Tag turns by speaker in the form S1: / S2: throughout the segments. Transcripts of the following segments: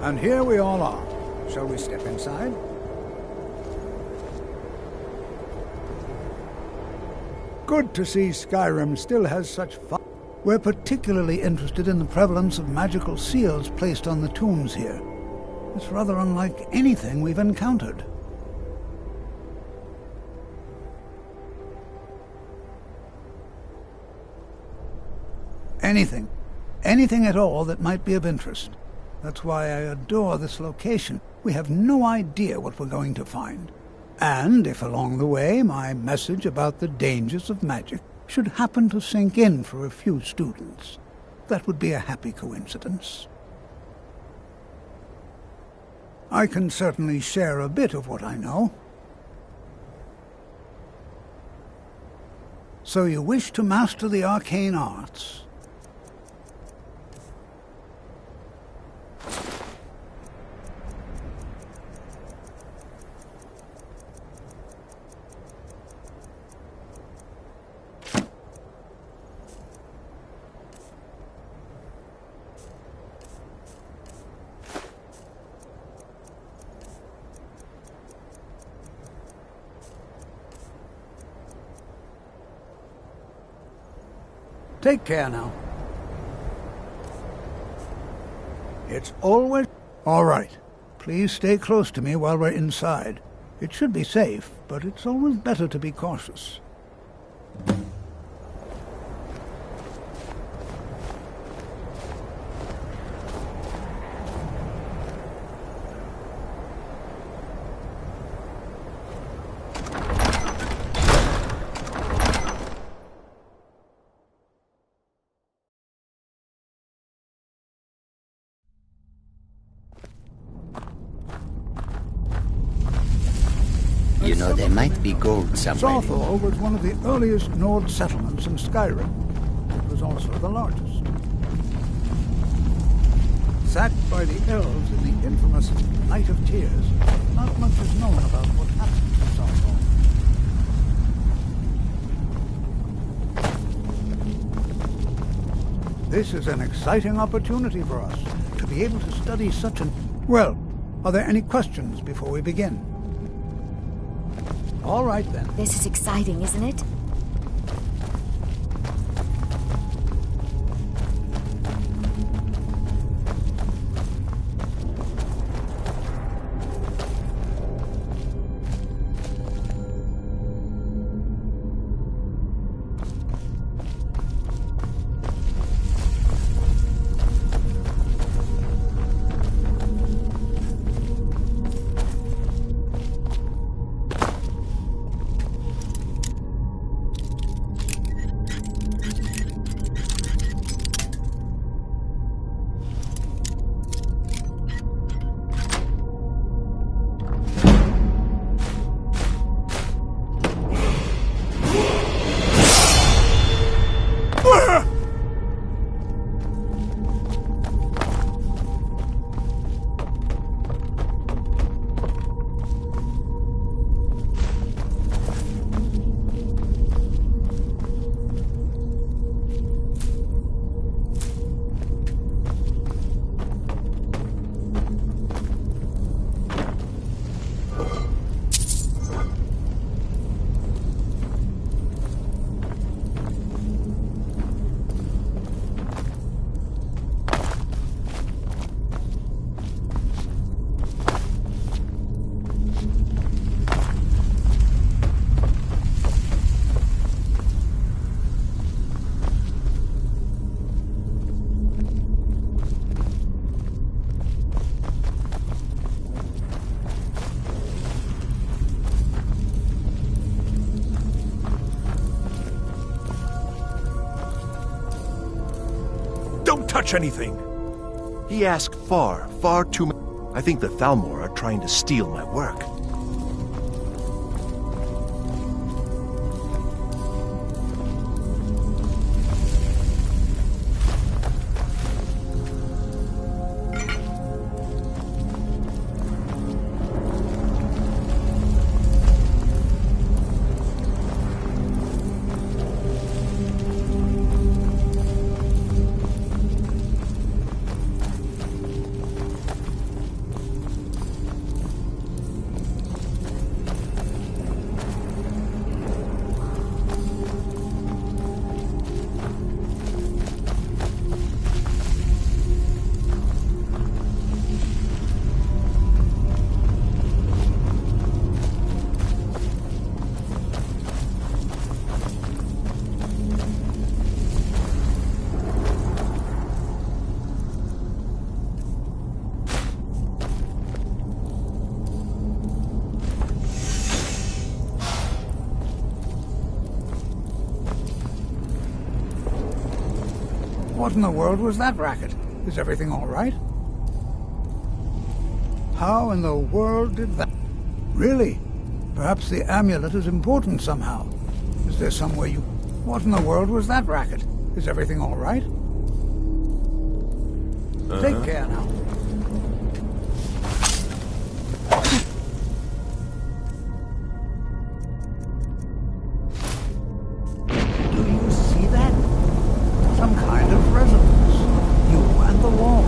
S1: And here we all are. Shall we step inside? Good to see Skyrim still has such fun. We're particularly interested in the prevalence of magical seals placed on the tombs here. It's rather unlike anything we've encountered. Anything. Anything at all that might be of interest. That's why I adore this location. We have no idea what we're going to find. And if along the way my message about the dangers of magic should happen to sink in for a few students, that would be a happy coincidence. I can certainly share a bit of what I know. So you wish to master the arcane arts? Take care now. It's always... All right. Please stay close to me while we're inside. It should be safe, but it's always better to be cautious.
S2: You know, there might be gold somewhere.
S1: Sawthor was one of the earliest Nord settlements in Skyrim. It was also the largest. Sacked by the elves in the infamous Night of Tears, not much is known about what happened to Sawthor. This is an exciting opportunity for us, to be able to study such an... Well, are there any questions before we begin? All right, then.
S3: This is exciting, isn't it?
S4: Touch anything. He asked far too much. I think the Thalmor are trying to steal my work.
S1: What in the world was that racket? Is everything all right? How in the world did that... Really? Perhaps the amulet is important somehow. Is there some way you... What in the world was that racket? Is everything all right? Take care now. Do you see that? Some kind of resonance. You and the wall.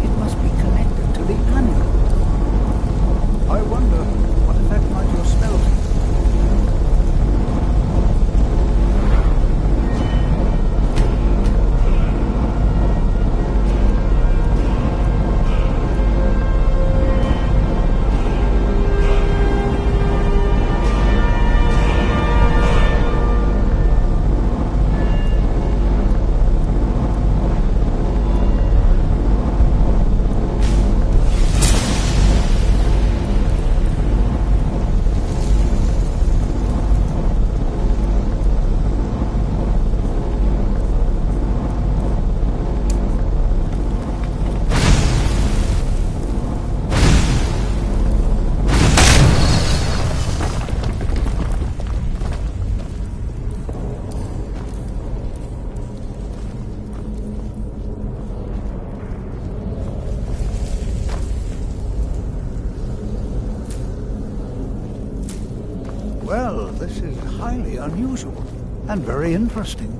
S1: It must be connected to the amulet. I wonder, what effect might your spell be? Well, this is highly unusual and very interesting.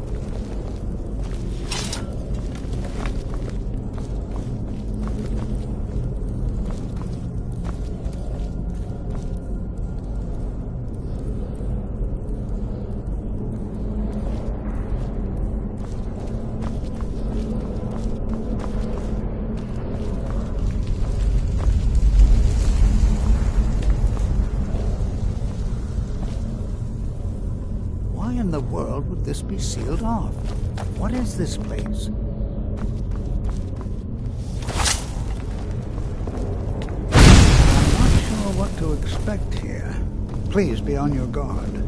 S1: Why in the world would this be sealed off? What is this place? I'm not sure what to expect here. Please be on your guard.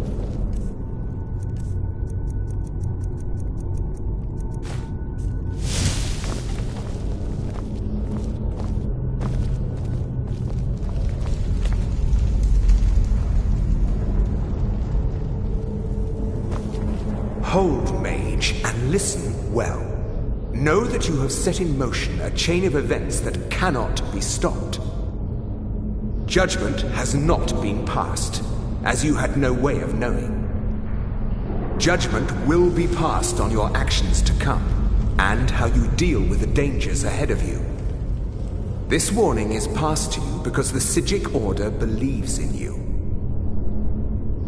S3: Hold, mage, and listen well. Know that you have set in motion a chain of events that cannot be stopped. Judgment has not been passed, as you had no way of knowing. Judgment will be passed on your actions to come, and how you deal with the dangers ahead of you. This warning is passed to you because the Psijic Order believes in you.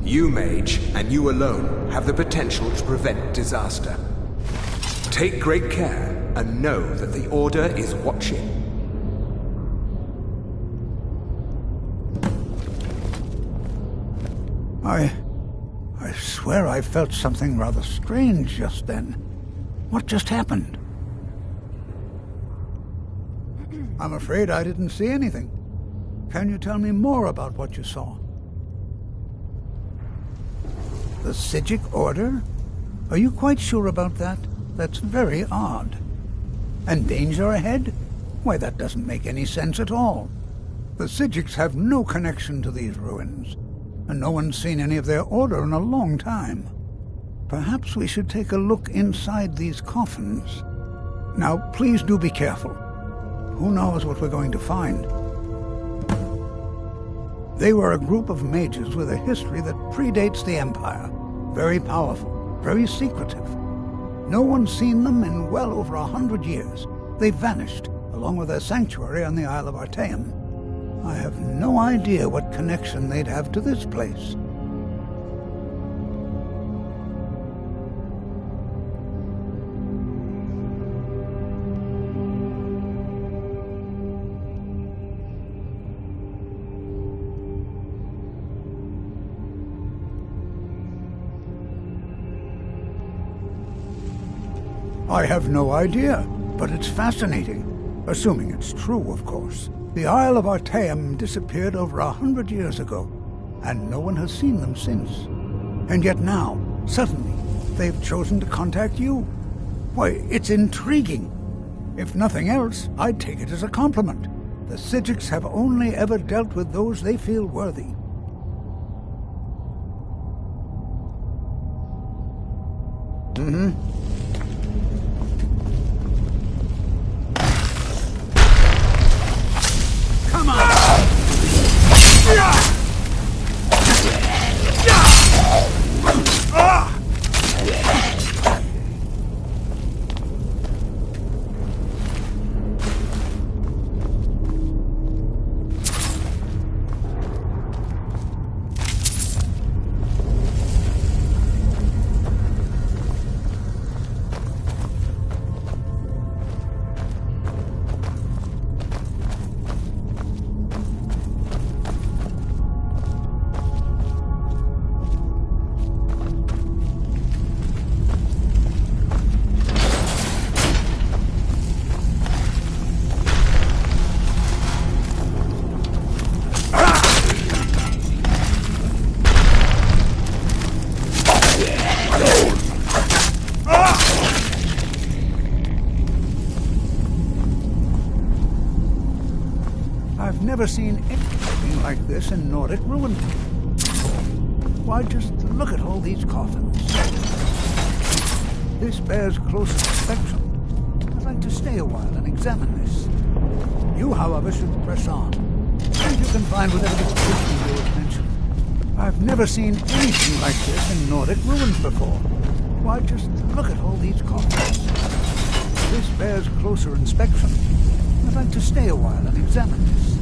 S3: You, mage, and you alone, have the potential to prevent disaster. Take great care, and know that the Order is watching.
S1: I swear I felt something rather strange just then. What just happened? I'm afraid I didn't see anything. Can you tell me more about what you saw? The Psijic Order? Are you quite sure about that? That's very odd. And danger ahead? Why, that doesn't make any sense at all. The Psijics have no connection to these ruins, and no one's seen any of their order in a long time. Perhaps we should take a look inside these coffins. Now, please do be careful. Who knows what we're going to find? They were a group of mages with a history that predates the Empire. Very powerful, very secretive. No one's seen them in well over 100 years. They vanished, along with their sanctuary on the Isle of Artaeum. I have no idea what connection they'd have to this place. I have no idea, but it's fascinating. Assuming it's true, of course. The Isle of Artaeum disappeared over 100 years ago, and no one has seen them since. And yet now, suddenly, they've chosen to contact you. Why, it's intriguing. If nothing else, I'd take it as a compliment. The Psijics have only ever dealt with those they feel worthy. Come on! I've never seen anything like this in Nordic ruin. Why, just look at all these coffins. This bears close inspection. I'd like to stay a while and examine this. You, however, should press on. See if you can find whatever description you have mentioned. I've never seen anything like this in Nordic ruins before. Why, just look at all these coffins. This bears closer inspection. I'd like to stay a while and examine this.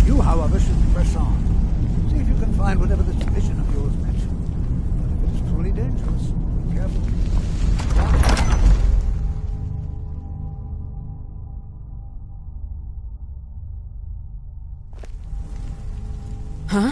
S1: You, however, should press on. See if you can find whatever this vision of yours mentioned. But if it is truly dangerous, be careful.
S5: Huh?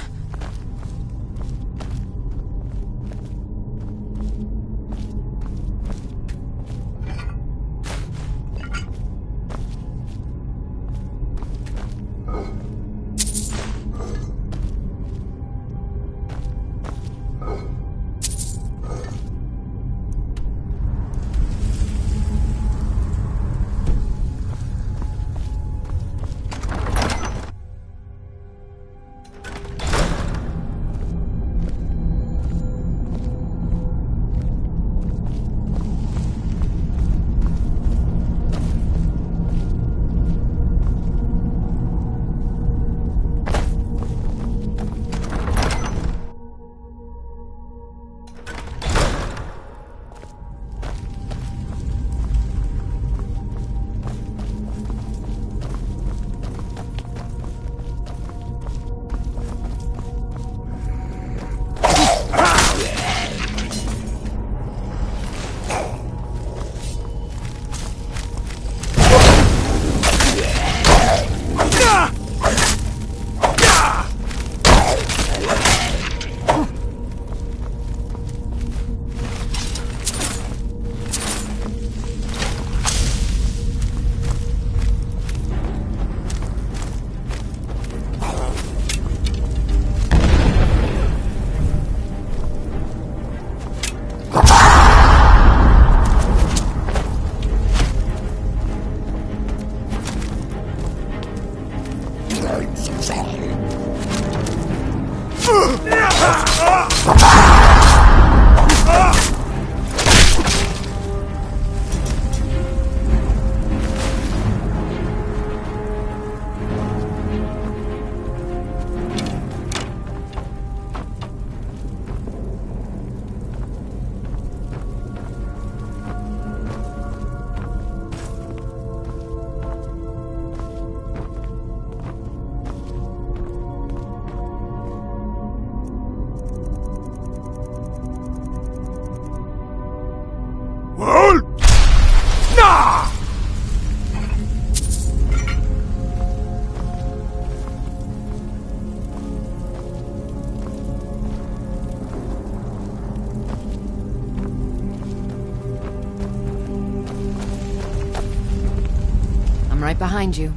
S5: Right behind you.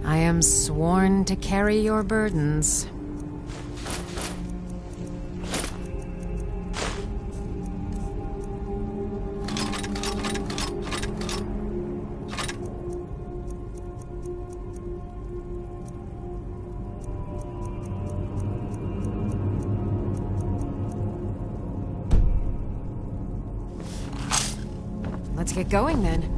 S5: I am sworn to carry your burdens. Let's get going then.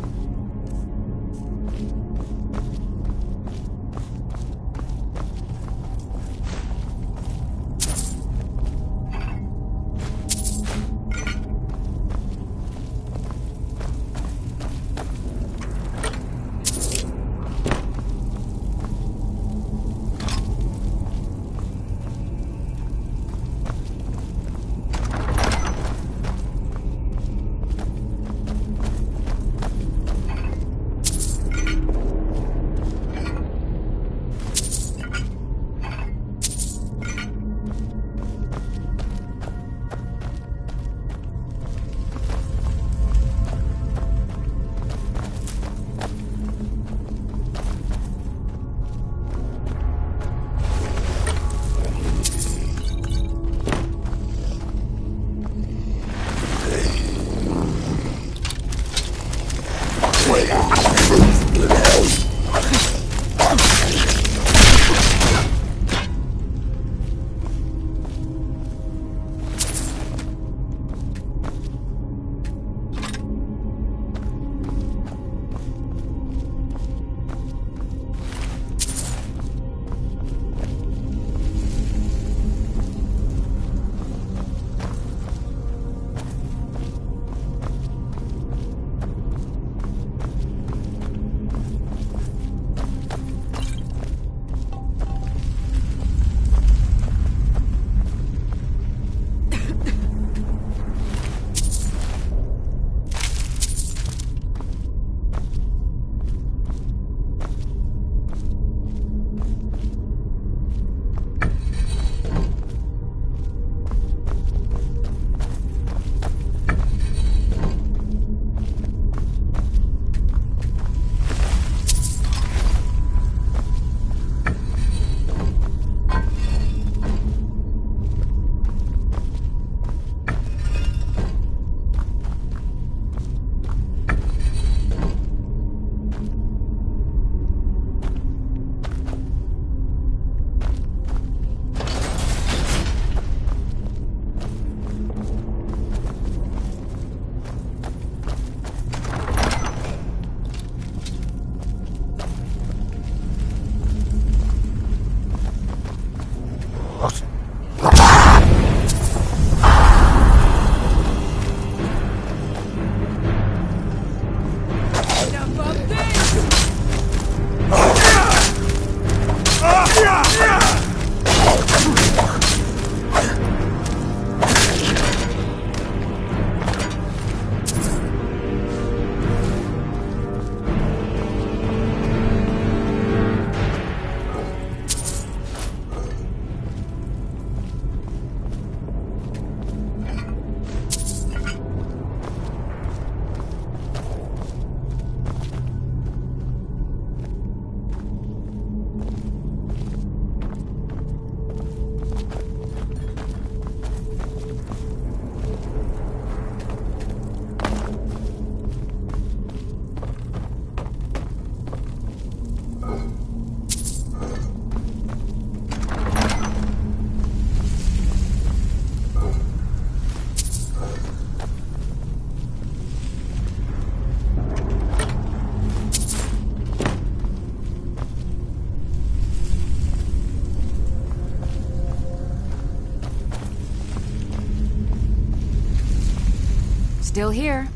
S5: Still here.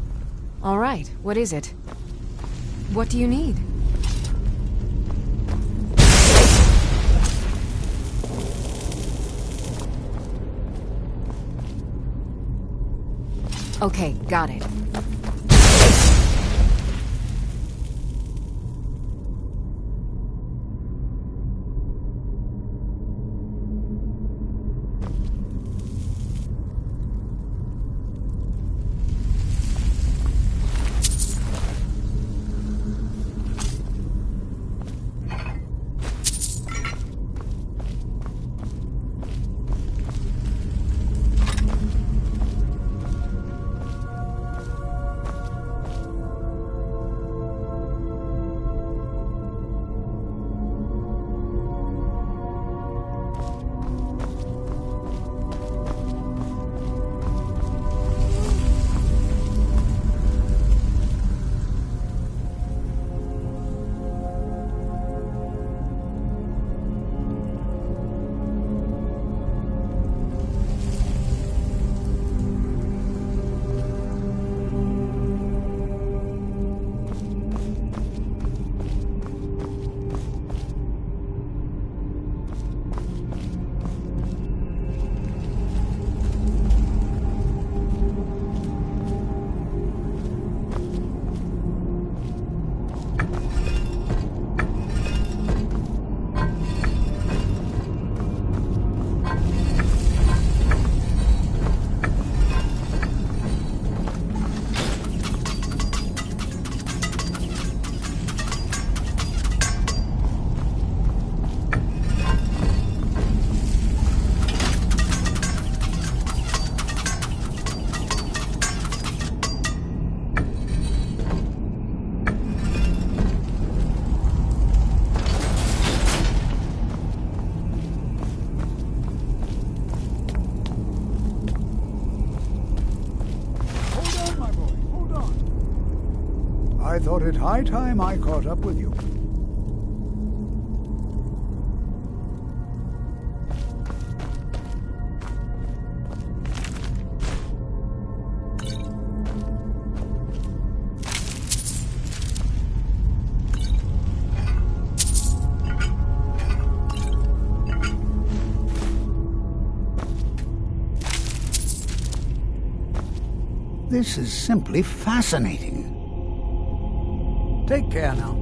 S5: All right, what is it? What do you need? Okay, got it.
S1: I thought it high time I caught up with you. This is simply fascinating. Take care now.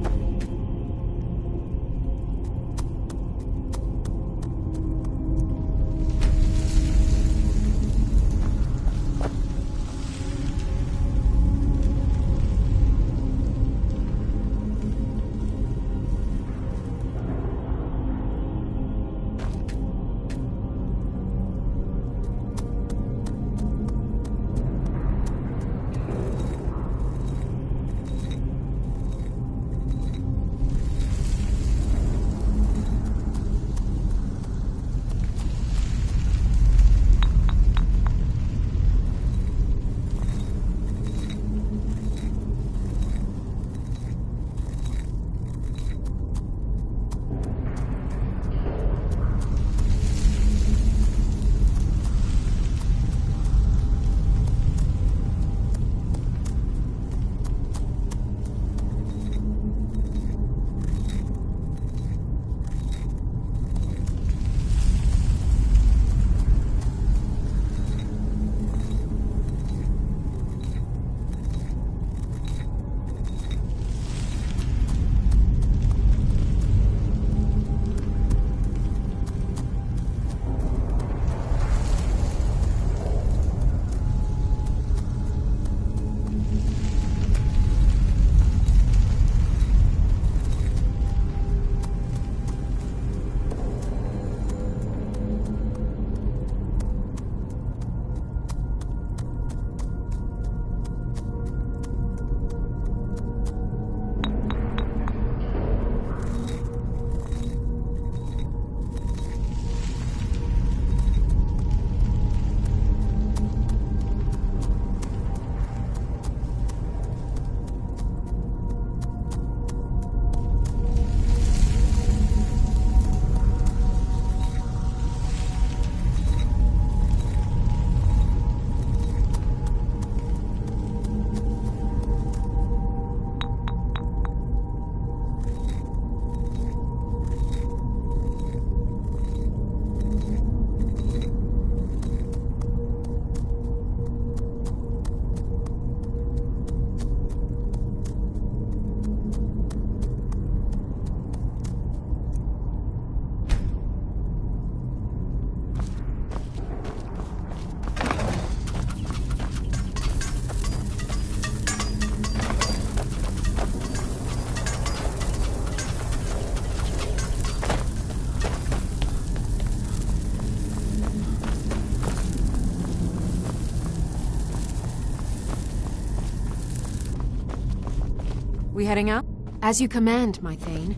S5: We heading out? As you command, my Thane.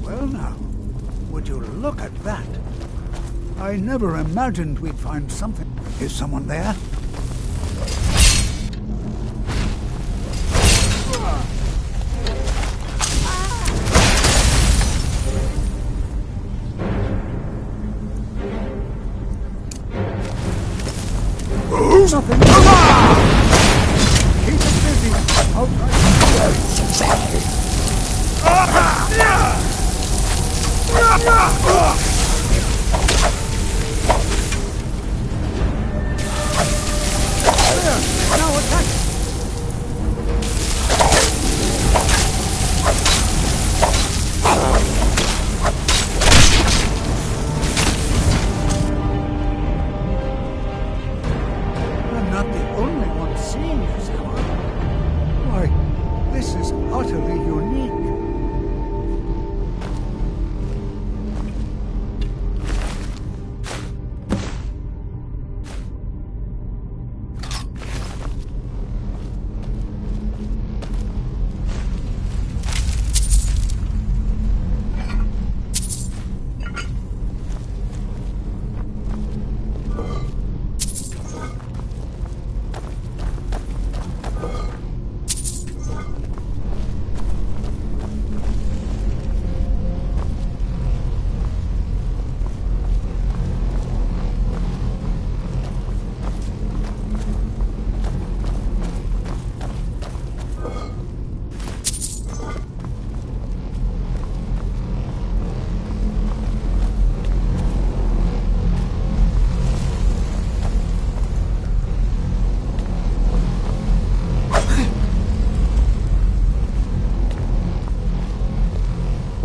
S1: Well now, would you look at that? I never imagined we'd find something. Is someone there? Nothing. Keep it busy. I'll now attack.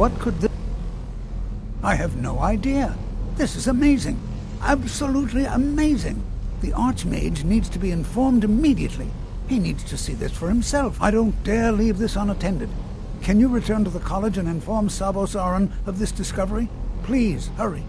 S1: What could this... I have no idea. This is amazing. Absolutely amazing. The Archmage needs to be informed immediately. He needs to see this for himself. I don't dare leave this unattended. Can you return to the college and inform Savos Aran of this discovery? Please, hurry.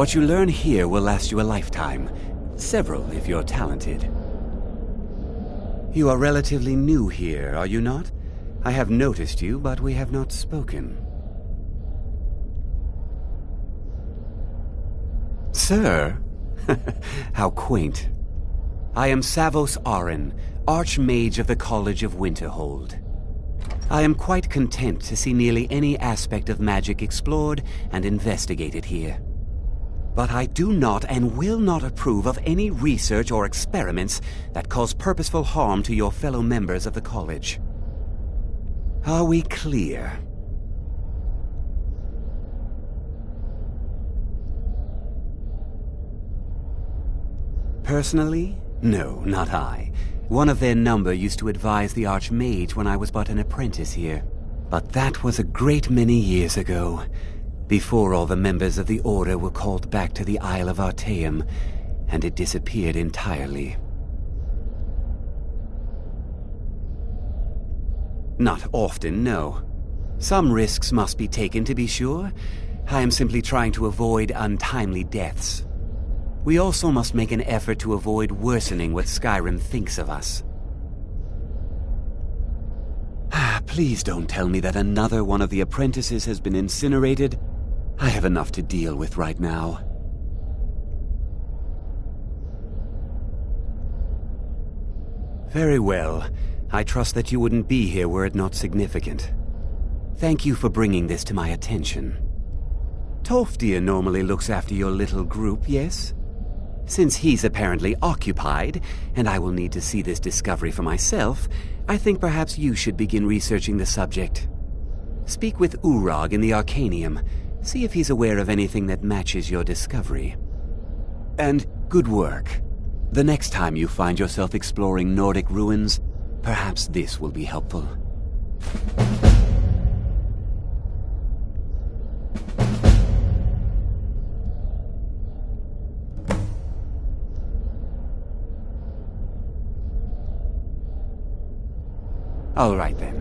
S6: What you learn here will last you a lifetime. Several, if you're talented. You are relatively new here, are you not? I have noticed you, but we have not spoken. Sir? How quaint. I am Savos Aran, Archmage of the College of Winterhold. I am quite content to see nearly any aspect of magic explored and investigated here. But I do not and will not approve of any research or experiments that cause purposeful harm to your fellow members of the college. Are we clear? Personally? No, not I. One of their number used to advise the Archmage when I was but an apprentice here. But that was a great many years ago, before all the members of the Order were called back to the Isle of Artaeum, and it disappeared entirely. Not often, no. Some risks must be taken, to be sure. I am simply trying to avoid untimely deaths. We also must make an effort to avoid worsening what Skyrim thinks of us. Please don't tell me that another one of the apprentices has been incinerated. I have enough to deal with right now. Very well. I trust that you wouldn't be here were it not significant. Thank you for bringing this to my attention. Tolfdir normally looks after your little group, yes? Since he's apparently occupied, and I will need to see this discovery for myself, I think perhaps you should begin researching the subject. Speak with Urag in the Arcanium. See if he's aware of anything that matches your discovery. And good work. The next time you find yourself exploring Nordic ruins, perhaps this will be helpful. All right, then.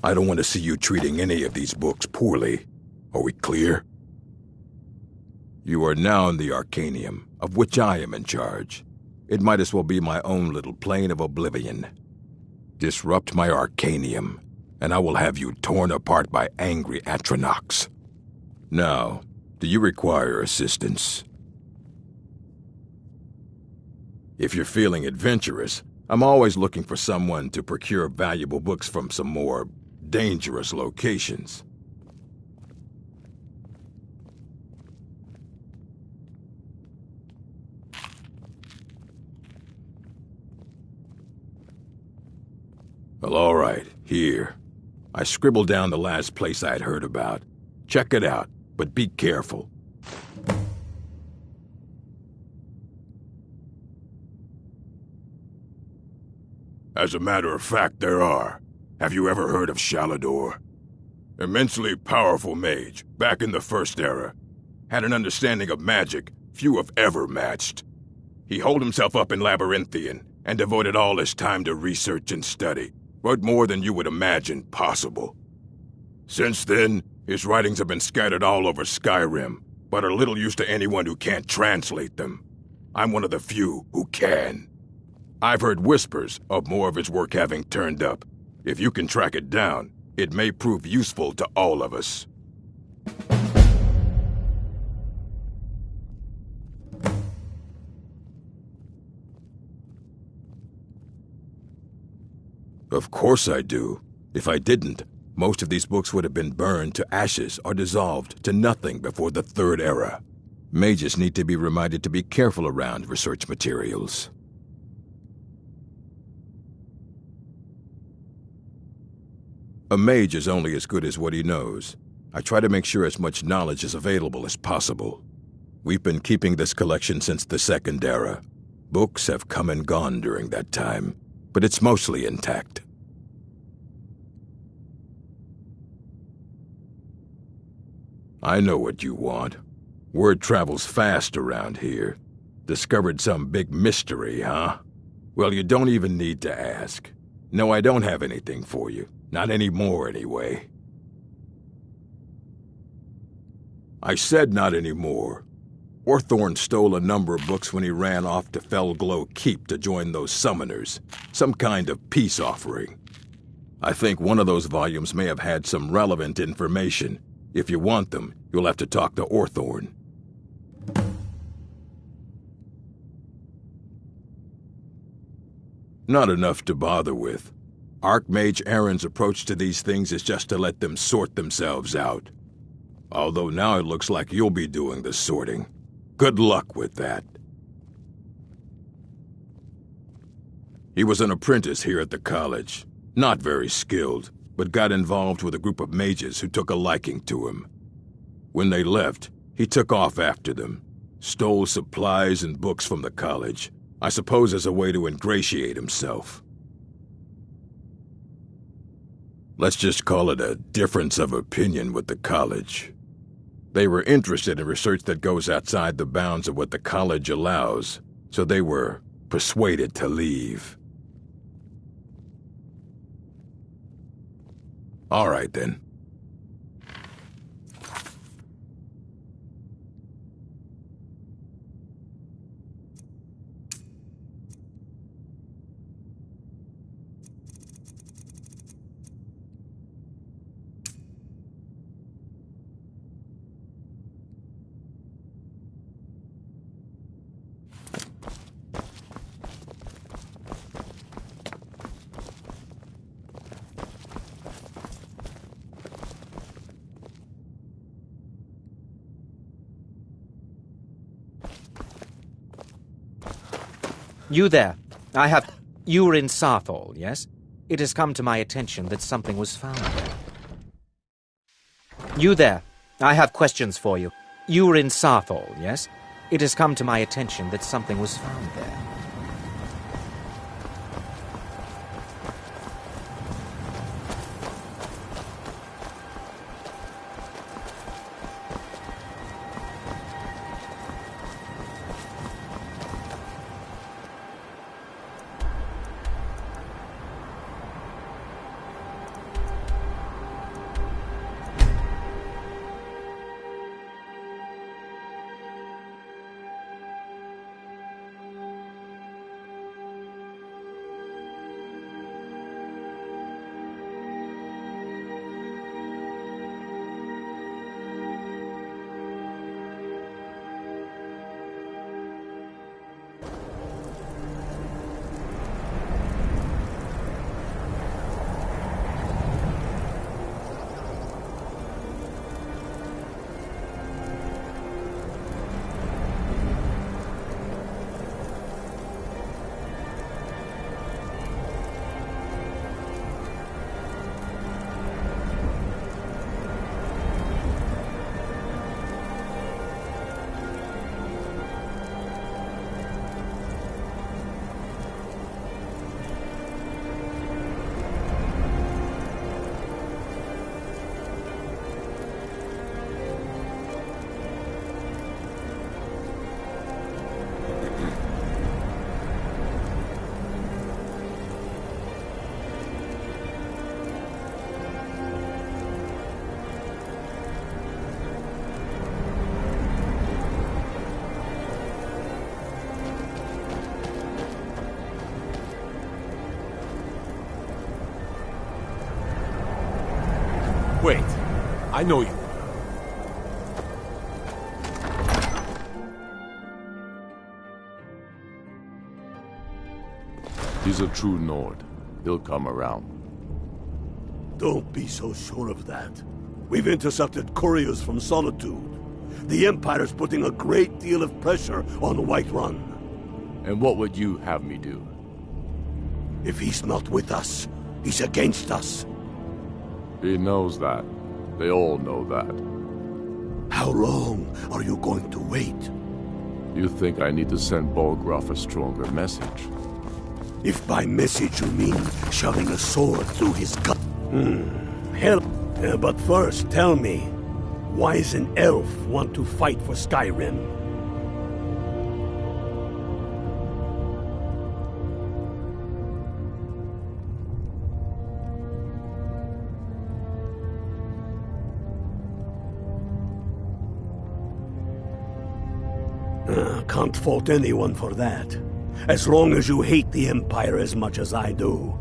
S7: I don't want to see you treating any of these books poorly. Are we clear? You are now in the Arcanium, of which I am in charge. It might as well be my own little plane of oblivion. Disrupt my Arcanium, and I will have you torn apart by angry Atronachs. Now, do you require assistance? If you're feeling adventurous, I'm always looking for someone to procure valuable books from some more dangerous locations. Well, all right, here. I scribbled down the last place I had heard about. Check it out, but be careful. As a matter of fact, there are. Have you ever heard of Shalador? Immensely powerful mage, back in the First Era. Had an understanding of magic few have ever matched. He holed himself up in Labyrinthian and devoted all his time to research and study, wrote more than you would imagine possible. Since then, his writings have been scattered all over Skyrim, but are little use to anyone who can't translate them. I'm one of the few who can. I've heard whispers of more of his work having turned up. If you can track it down, it may prove useful to all of us. Of course I do. If I didn't, most of these books would have been burned to ashes or dissolved to nothing before the Third Era. Mages need to be reminded to be careful around research materials. A mage is only as good as what he knows. I try to make sure as much knowledge is available as possible. We've been keeping this collection since the Second Era. Books have come and gone during that time, but it's mostly intact. I know what you want. Word travels fast around here. Discovered some big mystery, huh? Well, you don't even need to ask. No, I don't have anything for you. Not anymore, anyway. I said not anymore. Orthorn stole a number of books when he ran off to Felglow Keep to join those summoners. Some kind of peace offering. I think one of those volumes may have had some relevant information. If you want them, you'll have to talk to Orthorn. Not enough to bother with. Archmage Aaron's approach to these things is just to let them sort themselves out. Although now it looks like you'll be doing the sorting. Good luck with that. He was an apprentice here at the college. Not very skilled, but got involved with a group of mages who took a liking to him. When they left, he took off after them, stole supplies and books from the college, I suppose as a way to ingratiate himself. Let's just call it a difference of opinion with the college. They were interested in research that goes outside the bounds of what the college allows, so they were persuaded to leave. All right, then.
S8: You there. You were in Sarthal, yes? It has come to my attention that something was found there. You there. I have questions for you. You were in Sarthal, yes? It has come to my attention that something was found there.
S4: Wait, I know you.
S9: He's a true Nord. He'll come around.
S10: Don't be so sure of that. We've intercepted couriers from Solitude. The Empire's putting a great deal of pressure on Whiterun.
S9: And what would you have me do?
S10: If he's not with us, he's against us.
S9: He knows that. They all know that.
S10: How long are you going to wait?
S9: You think I need to send Bolgraf a stronger message?
S10: If by message you mean shoving a sword through his gut. Hell. But first, tell me, why does an elf want to fight for Skyrim? Can't fault anyone for that. As long as you hate the Empire as much as I do,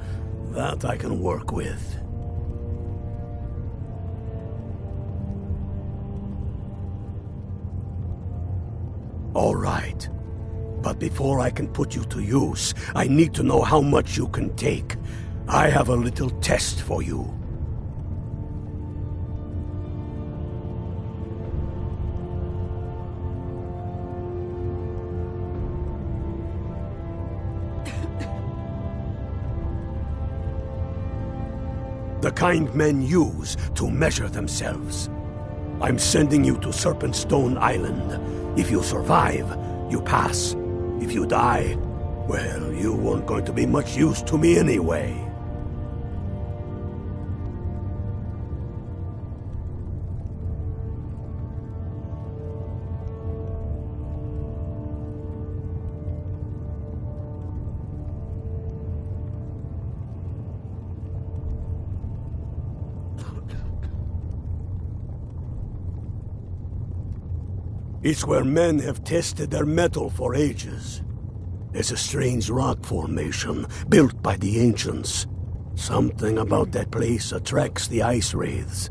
S10: that I can work with. All right. But before I can put you to use, I need to know how much you can take. I have a little test for you. The kind men use to measure themselves. I'm sending you to Serpentstone Island. If you survive, you pass. If you die, well, you weren't going to be much use to me anyway. It's where men have tested their metal for ages. There's a strange rock formation built by the ancients. Something about that place attracts the ice wraiths.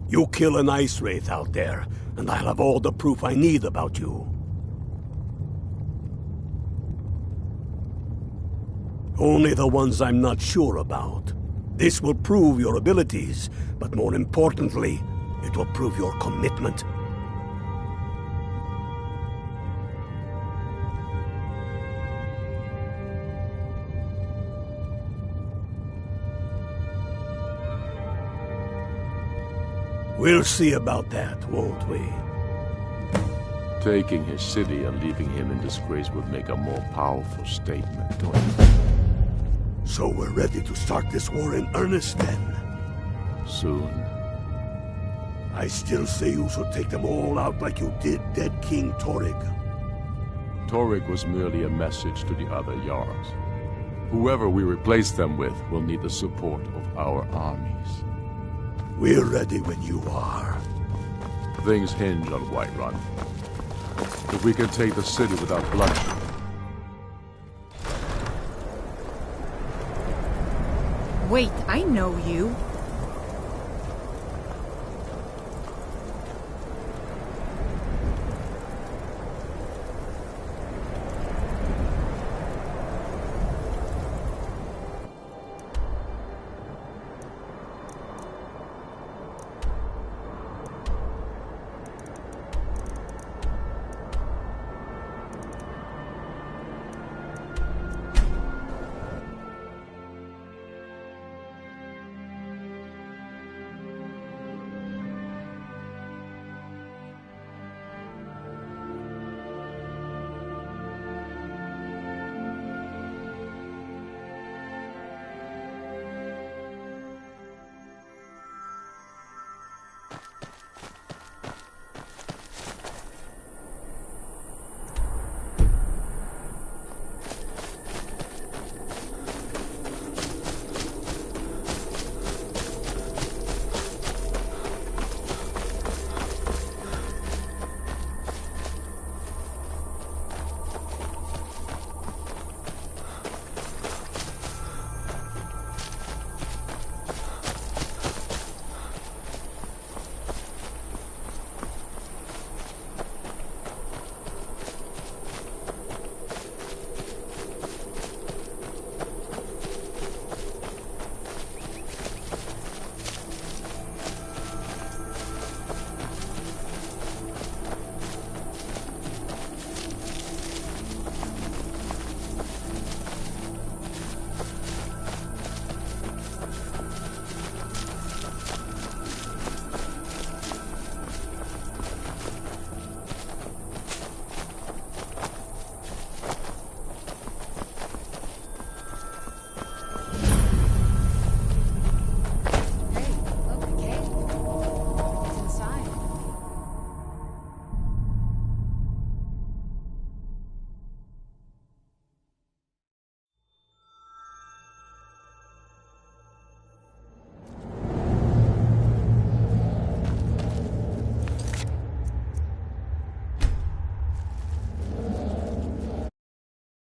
S10: You kill an ice wraith out there, and I'll have all the proof I need about you. Only the ones I'm not sure about. This will prove your abilities, but more importantly, it will prove your commitment. We'll see about that, won't we?
S9: Taking his city and leaving him in disgrace would make a more powerful statement, don't you?
S10: So we're ready to start this war in earnest then?
S9: Soon.
S10: I still say you should take them all out like you did dead King Torrig.
S9: Torrig was merely a message to the other Jarls. Whoever we replace them with will need the support of our armies.
S10: We're ready when you are.
S9: Things hinge on Whiterun. If we can take the city without bloodshed.
S11: Wait, I know you.